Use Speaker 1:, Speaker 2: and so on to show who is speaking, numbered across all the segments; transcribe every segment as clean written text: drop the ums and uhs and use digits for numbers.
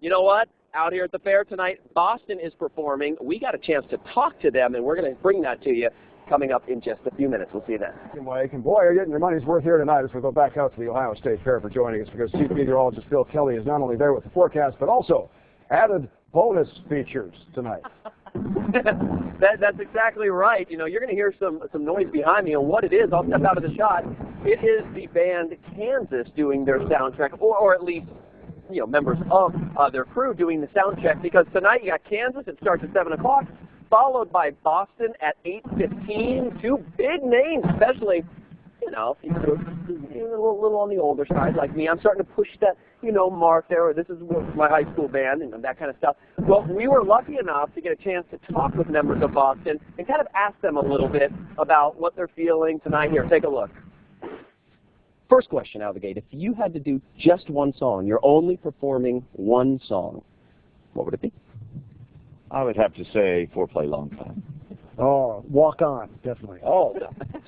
Speaker 1: You know what? Out here at the fair tonight, Boston is performing. We got a chance to talk to them, and we're going to bring that to you coming up in just a few minutes. We'll see you then.
Speaker 2: Mike, and boy, you're getting your money's worth here tonight as we go back out to the Ohio State Fair for joining us, because Chief Meteorologist Bill Kelly is not only there with the forecast, but also added bonus features tonight.
Speaker 1: That's exactly right. You know, you're going to hear some noise behind me, and what it is, I'll step out of the shot. It is the band Kansas doing their soundtrack, or at least, you know, members of their crew doing the sound check, because tonight you got Kansas. It starts at 7 o'clock, followed by Boston at 8:15. Two big names, especially, you know, if you're a little on the older side like me. I'm starting to push that, you know, mark there, or this is my high school band and that kind of stuff. Well, we were lucky enough to get a chance to talk with members of Boston and kind of ask them a little bit about what they're feeling tonight. Here, take a look. First question out of the gate. If you had to do just one song, you're only performing one song, what would it be?
Speaker 3: I would have to say Foreplay Long Time.
Speaker 2: Oh, Walk On, definitely.
Speaker 1: Oh,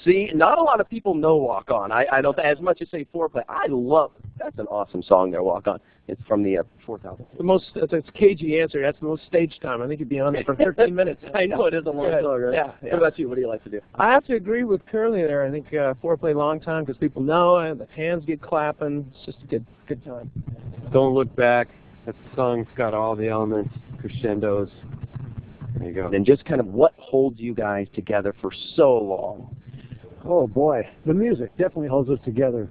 Speaker 1: see, not a lot of people know Walk On. I don't, as much as say Foreplay. I love, that's an awesome song there, Walk On. It's from the 4,000.
Speaker 4: It's a cagey answer. That's the most stage time. I think you'd be on there for 13 minutes.
Speaker 1: I know it is a long song, right?
Speaker 4: Yeah.
Speaker 1: What about you? What do you like to do?
Speaker 4: I have to agree with Curly there. I think Foreplay Long Time, because people know it, the hands get clapping. It's just a good time.
Speaker 5: Don't Look Back. That song's got all the elements, crescendos. There you go.
Speaker 1: And just kind of what holds you guys together for so long?
Speaker 2: Oh, boy. The music definitely holds us together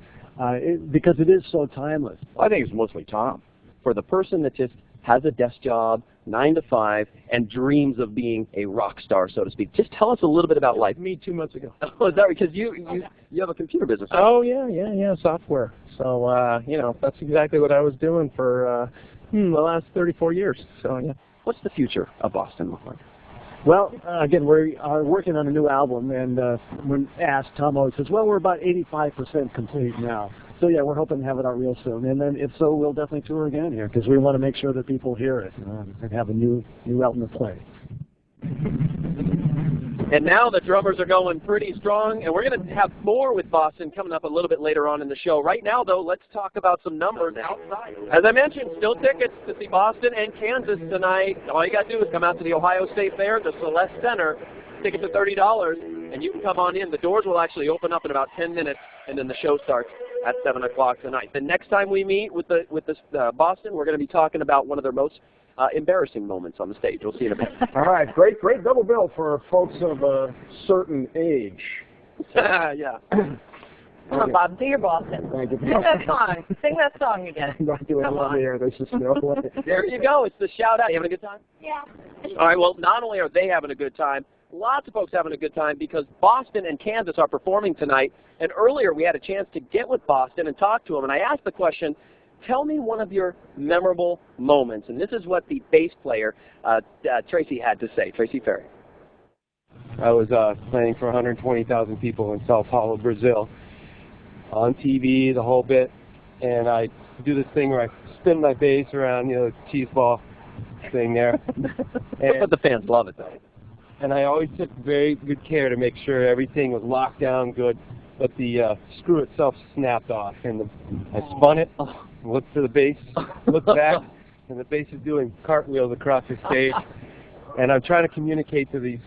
Speaker 2: because it is so timeless.
Speaker 3: I think it's mostly Tom.
Speaker 1: For the person that just has a desk job, 9 to 5, and dreams of being a rock star, so to speak, just tell us a little bit about life.
Speaker 4: Me 2 months ago.
Speaker 1: Oh, is that because you have a computer business? Right?
Speaker 4: Oh, yeah, software. So, you know, that's exactly what I was doing for the last 34 years. So, yeah.
Speaker 1: What's the future of Boston look like?
Speaker 2: Well, again, we are working on a new album, and when asked, Tom always says, well, we're about 85% complete now. So, yeah, we're hoping to have it out real soon. And then, if so, we'll definitely tour again here, because we want to make sure that people hear it and have a new album to play.
Speaker 1: And now the drummers are going pretty strong, and we're going to have more with Boston coming up a little bit later on in the show. Right now, though, let's talk about some numbers outside. As I mentioned, still tickets to see Boston and Kansas tonight. All you got to do is come out to the Ohio State Fair, the Celeste Center. Tickets are $30, and you can come on in. The doors will actually open up in about 10 minutes, and then the show starts at 7 o'clock tonight. The next time we meet with Boston, we're going to be talking about one of their most embarrassing moments on the stage. We'll see you in a minute.
Speaker 2: All right, great double bill for folks of a certain age.
Speaker 1: Yeah.
Speaker 6: Come on, Bob, do your Boston.
Speaker 2: Thank you.
Speaker 6: Sing that song. Sing that song again.
Speaker 2: Come on. Here. There's just
Speaker 1: There you go. It's the shout out. You having a good time?
Speaker 6: Yeah.
Speaker 1: All right. Well, not only are they having a good time, lots of folks having a good time, because Boston and Kansas are performing tonight. And earlier we had a chance to get with Boston and talk to them. And I asked the question, tell me one of your memorable moments. And this is what the bass player, Tracy, had to say. Tracy Ferrie.
Speaker 5: I was playing for 120,000 people in Sao Paulo, Brazil, on TV, the whole bit. And I do this thing where I spin my bass around, you know, the cheese ball thing there.
Speaker 1: But the fans love it, though.
Speaker 5: And I always took very good care to make sure everything was locked down good, but the screw itself snapped off, and I spun it, looked for the bass, looked back, and the bass is doing cartwheels across the stage. And I'm trying to communicate to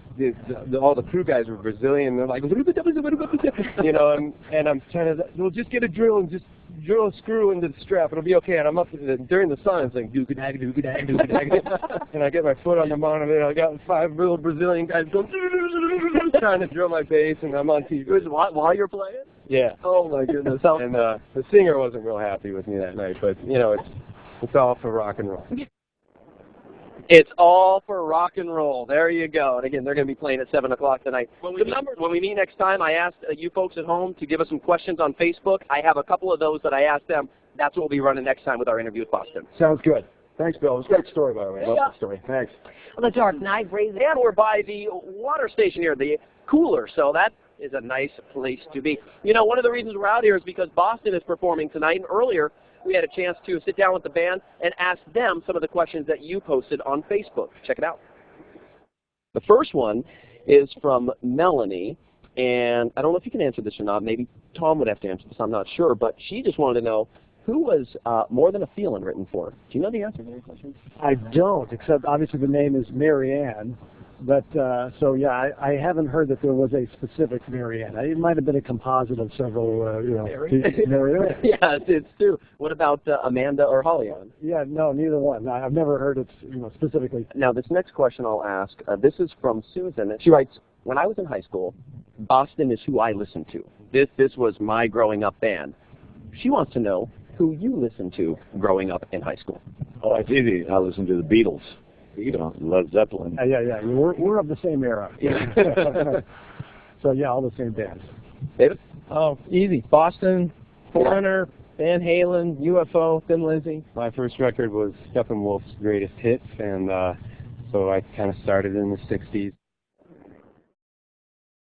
Speaker 5: all the crew guys who are Brazilian. They're like, you know, and I'm trying to, we'll just get a drill and just drill a screw into the strap. It'll be okay. And I'm up during the sun. It's like doo-ga-dag, doo-ga-dag, doo-ga-dag. And I get my foot on the monitor. I got 5 little Brazilian guys going trying to drill my bass, and I'm on TV.
Speaker 1: While you're playing?
Speaker 5: Yeah.
Speaker 1: Oh my goodness.
Speaker 5: And the singer wasn't real happy with me that night, but you know, it's all for rock and roll.
Speaker 1: It's all for rock and roll. There you go. And again, they're going to be playing at 7 o'clock tonight. When we meet next time, I asked you folks at home to give us some questions on Facebook. I have a couple of those that I asked them. That's what we'll be running next time with our interview with Boston.
Speaker 2: Sounds good. Thanks, Bill. It was a great story, by the way. I love the story. Thanks.
Speaker 6: Well, the Dark Knight brings it.
Speaker 1: And we're by the water station here, the cooler, so that is a nice place to be. You know, one of the reasons we're out here is because Boston is performing tonight, and earlier we had a chance to sit down with the band and ask them some of the questions that you posted on Facebook. Check it out. The first one is from Melanie, and I don't know if you can answer this or not. Maybe Tom would have to answer this. I'm not sure, but she just wanted to know, who was More Than a Feelin' written for? Do you know the answer to that question?
Speaker 2: I don't, except obviously the name is Mary Ann. But, so yeah, I haven't heard that there was a specific Mary Ann. It might have been a composite of several, Mary Ann.
Speaker 1: Yeah, it's true. What about Amanda or Holly Ann?
Speaker 2: Yeah, no, neither one. I've never heard it, specifically.
Speaker 1: Now, this next question I'll ask, this is from Susan. She writes, when I was in high school, Boston is who I listened to. This was my growing up band. She wants to know who you listened to growing up in high school.
Speaker 3: Oh, it's easy. I listened to the Beatles. Led Zeppelin.
Speaker 2: Yeah. We're of the same era. So, yeah, all the same bands.
Speaker 1: David?
Speaker 4: Oh, easy. Boston, Foreigner, Van Halen, UFO, Thin Lizzy.
Speaker 5: My first record was Steppenwolf's Greatest Hits, and so I kind of started in the 60s.